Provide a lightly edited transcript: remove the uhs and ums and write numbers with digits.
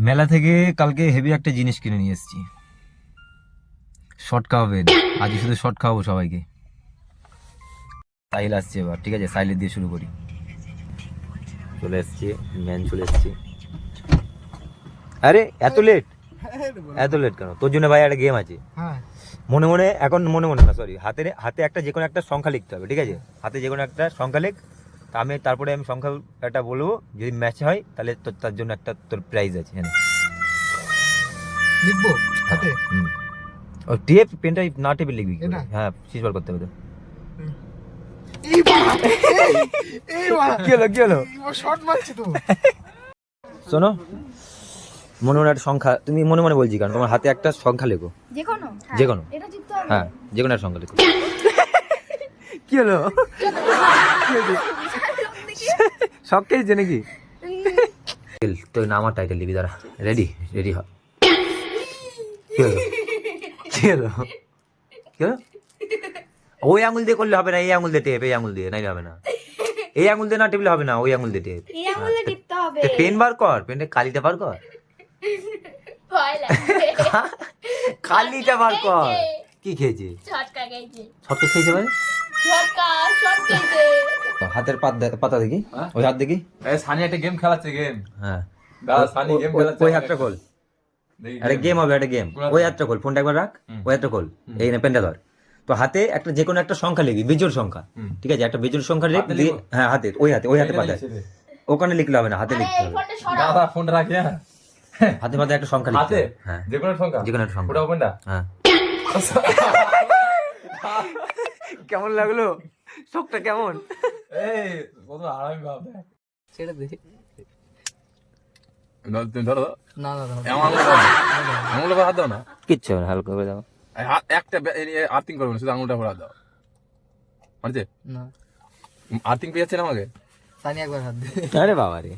মেলা থেকে কালকে হেভি একটা জিনিস কিনে নিয়ে এসেছি। শর্ট খাওয়াবেন, আজ শুধু শর্ট খাওয়াবো সবাইকে। সাহিল আসছে এবার, ঠিক আছে, সাহিলের দিয়ে শুরু করি। চলে এসছি, ম্যান চলে এসছি। আরে এত লেট, এত লেট কেন? তোর জন্য ভাই একটা গেম আছে। মনে মনে, এখন মনে মনে না, সরি, হাতে হাতে একটা যে কোনো একটা সংখ্যা লিখতে হবে, ঠিক আছে? হাতে যে কোনো একটা সংখ্যা লিখ। তারপরে আমি সংখ্যা একটা বলবো, যদি ম্যাচ হয় তাহলে তার জন্য একটা তোর প্রাইজ আছে। হ্যাঁ, লিখবো হাতে। ও টেপ, পেনটা না টেপে লিখবি কি করে? হ্যাঁ, শেষ বার করতে হবে তো। কি হলো, কি হলো? শর্ট মারছি তো। শোনো, মনে মনে একটা সংখ্যা, তুমি মনে মনে বলছি কারণ তোমার হাতে একটা সংখ্যা লেখো। যেকোনো যেকোনো, এটা জিততে হবে। হ্যাঁ, যে কোনো একটা সংখ্যা লেখো। কি হলো? সব খেয়েছে নাকি? তো আমার টাইটেল লিখবি, দাঁড়া। রেডি, রেডি হ। কি হলো, কি হলো, কি হলো? ওই আঙুল দিয়ে করলে হবে না, এই আঙুল দিয়ে টেপ, এই আঙুল দিয়ে নাইলে হবে না। এই আঙুল দিয়ে না টিপলে হবে না, ওই আঙুল দিয়ে টেপ। এই আঙুলে টিপতে হবে। পেন বার কর, পেনটা কালিটা বার কর। ভয় লাগছে। কালিটা বার কর। কি খেয়েছে? ঝটকা গেছে। ছটকা খেয়েছে মানে? ঝটকা শট গেছে। হাতের পাতা দেখি, ওই হাত দেখি। সানি একটা গেম খেলাচ্ছে, গেম। হ্যাঁ, দাদা সানি গেম খেলাচ্ছে। ওই হাতটা খোল। আরে গেম হবে, একটা গেম। ওই হাতটা খোল, ফোনটা একবার রাখ। ওই হাতটা খোল, এই না পেনটা ধর। তো হাতে একটা যে কোনো একটা সংখ্যা লিখবি, বিজোড় সংখ্যা, ঠিক আছে? একটা বিজোড় সংখ্যা লিখ দিয়ে, হ্যাঁ হাতে, ওই হাতে পাতায়। ওখানে লিখলে হবে না, হাতে লিখতে হবে। ফোনটা সরাও। দাদা ফোনটা রাখি। হ্যাঁ, হাতে পাতায় একটা সংখ্যা লিখতে হাতে হবে। হ্যাঁ, যে কোনো সংখ্যা, যে কোনো একটা সংখ্যা। ওটা ওপেনটা। হ্যাঁ। কেমন লাগলো? শখটা কেমন? এই কত আরাম ভাব দেখ। ছেড়ে দে। তুমি ধরো তো। না না না। এমন আঙুলে দাও না। আঙুলে হাত দাও না। কিচ্ছু হবে না, হালকা করে দাও। একটা আর্থিং করবে না, শুধু আঙুলটা ভরা দাও। মানছে? না। আর্থিং পেয়ে যাচ্ছে না আমাকে। সানি একবার হাত দে। আরে বাবা রে।